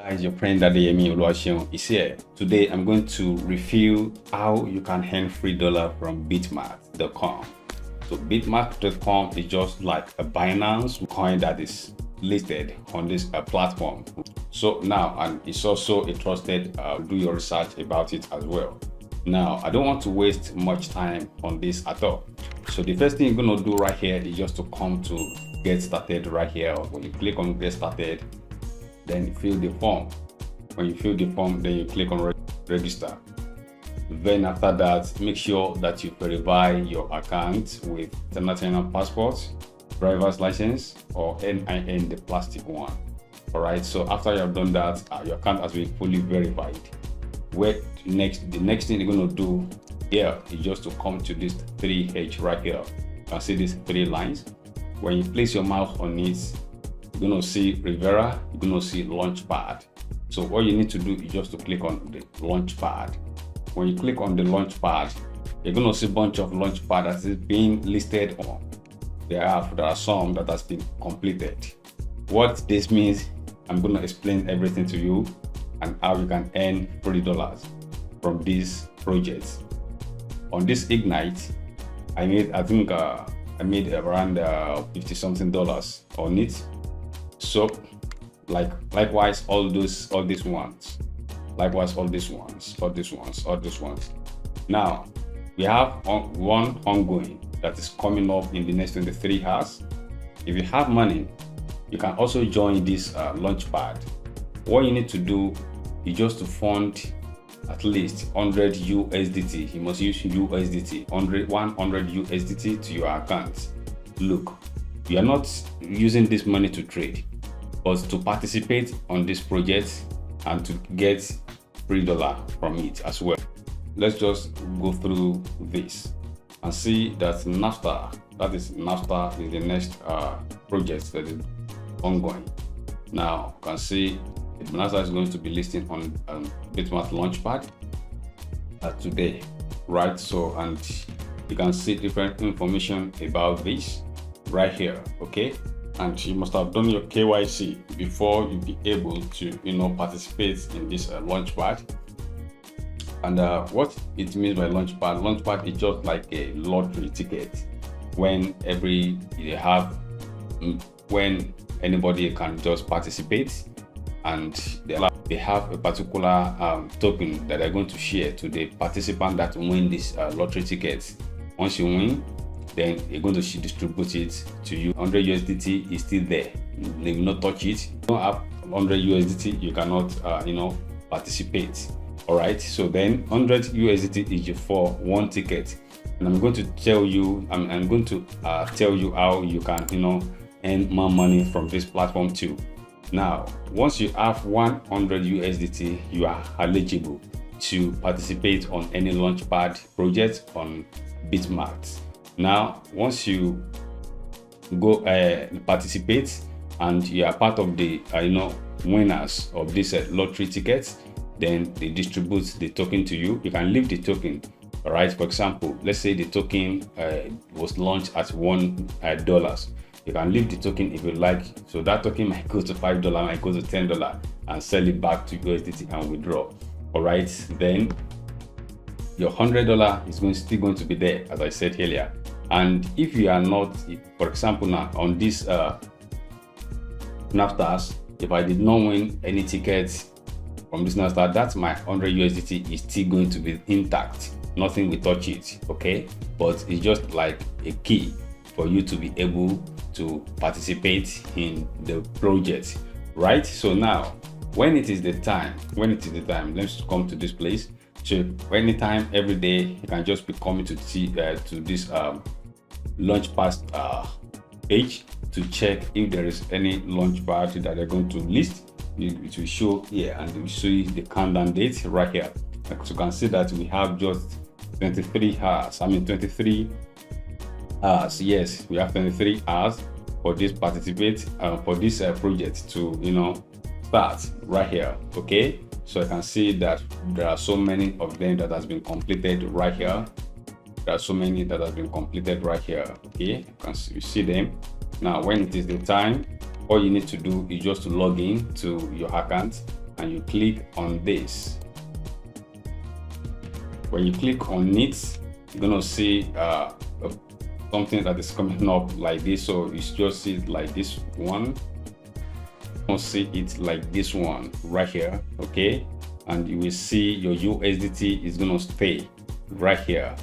Guys, your friend Adeyemi Oluwaseun is here. Today I'm going to review how you can earn free dollar from Bitmart.com. So Bitmart.com is just like a Binance coin that is listed on this platform. So now, and it's also a trusted, do your research about it as well. Now, I don't want to waste much time on this at all. So the first thing you're going to do right here is just to come to get started right here. When you click on get started, then you fill the form. When you fill the form, then you click on register. Then after that, make sure that you verify your account with international passport, driver's license, or NIN, the plastic one. All right, so after you have done that, your account has been fully verified. The next thing you're going to do here is just to come to this 3H right here. You can see these 3 lines. When you place your mouse on it, you're going to see Rivera, you're going to see Launchpad. So what you need to do is just to click on the Launchpad. When you click on the Launchpad, you're going to see a bunch of Launchpad that is being listed on. There are some that has been completed. What this means, I'm going to explain everything to you and how you can earn $40 from these projects. On this Ignite, I made around $50 something on it. So likewise all these ones. Now we have one ongoing that is coming up in the next 23 hours. If you have money, you can also join this Launchpad. What you need to do is just to fund at least 100 USDT. You must use USDT, 100 USDT to your account. Look, you are not using this money to trade, but to participate on this project and to get free dollar from it as well. Let's just go through this and see that NAFTA is the next project that is ongoing. Now you can see NAFTA is going to be listing on Bitmart Launchpad today, right? So, and you can see different information about this right here, okay? And you must have done your KYC before you be able to participate in this Launchpad. And what it means by Launchpad is just like a lottery ticket. When anybody can just participate, and they have a particular token that they're going to share to the participant that win this lottery ticket. Once you win, then you're going to distribute it to you. 100 USDT is still there. They will not touch it. If you don't have 100 USDT, you cannot participate. All right, so then 100 USDT is for one ticket, and I'm going to tell you how you can earn more money from this platform too. Now, once you have 100 USDT, you are eligible to participate on any Launchpad project on Bitmart. Now, once you go participate and you are part of the winners of this lottery tickets, then they distribute the token to you. You can leave the token. All right, for example, let's say the token was launched at $1. You can leave the token if you like. So that token might go to $5, might go to $10, and sell it back to USDT and withdraw. All right, then your $100 is still going to be there, as I said earlier. And if you are not, for example, now on this NAFTAs, if I did not win any tickets from this NAFTA, that's my 100 USDT is still going to be intact. Nothing will touch it, okay? But it's just like a key for you to be able to participate in the project, right? So now, when it is the time, let's come to this place. So anytime, every day, you can just be coming to see to this Launchpad page to check if there is any Launchpad that they're going to list. It will show here, and it will show you the countdown date right here. So you can see that we have just 23 hours. 23 hours. Yes, we have 23 hours for this for this project to start right here. Okay, so I can see that there are so many of them that has been completed right here. Okay, you can see them. Now when it is the time, all you need to do is just to log in to your account and you click on this. When you click on it, you're gonna see something that is coming up like this. So you just see it like this one. You'll see it like this one right here, okay? And you will see your USDT is gonna stay right here.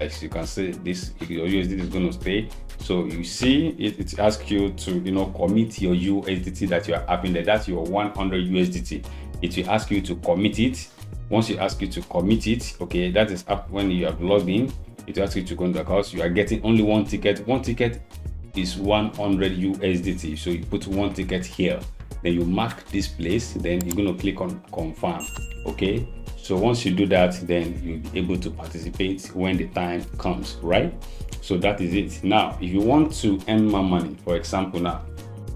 As you can see, this your USDT is gonna stay. So you see it asks you to commit your USDT that you are having there. That's your 100 USDT. It will ask you to commit it. Once you ask you to commit it, okay, that is up when you have logged in. It will ask you to go into the account. You are getting only one ticket. One ticket is 100 USDT. So you put one ticket here. Then you mark this place. Then you're gonna click on confirm. Okay. So once you do that, then you'll be able to participate when the time comes, right? So that is it. Now, if you want to earn more money, for example, now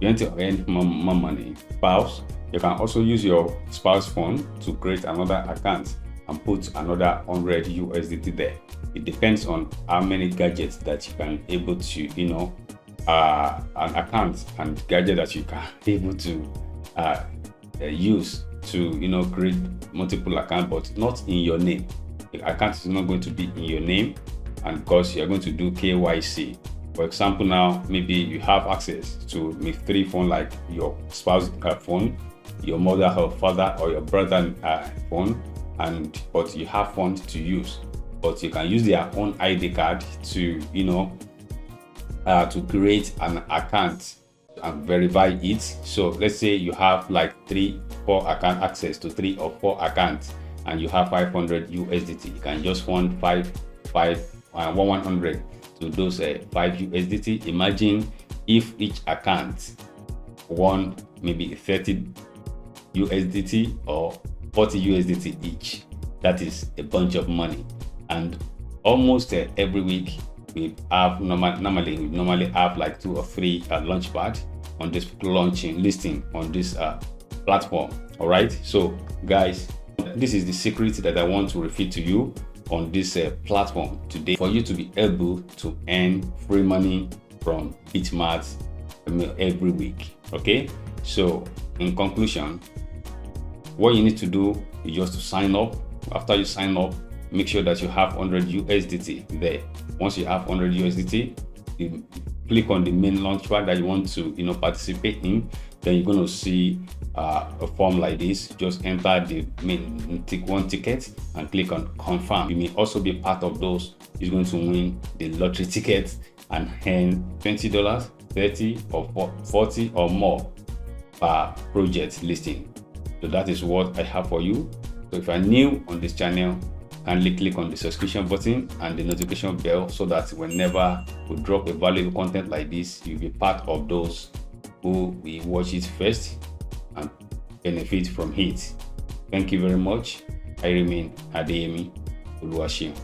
you want to earn more money, spouse, you can also use your spouse phone to create another account and put another 100 USDT there. It depends on how many gadgets that you can able to, an account and gadget that you can able to use to create multiple accounts, but not in your name. The account is not going to be in your name, and because you're going to do KYC. For example, now maybe you have access to maybe 3 phones, like your spouse phone, your mother, her father, or your brother phone, but you have funds to use, but you can use their own ID card to to create an account and verify it. So let's say you have like 3-4 account access to 3 or 4 accounts, and you have 500 USDT. You can just fund 100 to those 5 USDT. Imagine if each account won maybe 30 USDT or 40 USDT each. That is a bunch of money. And almost every week we have normally have like 2 or 3 Launchpad on this listing on this platform. All right, so guys, this is the secret that I want to reveal to you on this platform today, for you to be able to earn free money from Bitmart every week. Okay, so in conclusion, what you need to do is just to sign up. After you sign up, make sure that you have 100 USDT there. Once you have 100 USDT, you click on the main Launchpad that you want to participate in. Then you're going to see a form like this. Just enter the main one ticket and click on confirm. You may also be part of those who's going to win the lottery ticket and earn $20, $30 or $40 or more per project listing. So that is what I have for you. So if you're new on this channel, kindly click on the subscription button and the notification bell, so that whenever we drop a valuable content like this, you'll be part of those who will watch it first and benefit from it. Thank you very much. I remain Adeyemi Oluwaseun.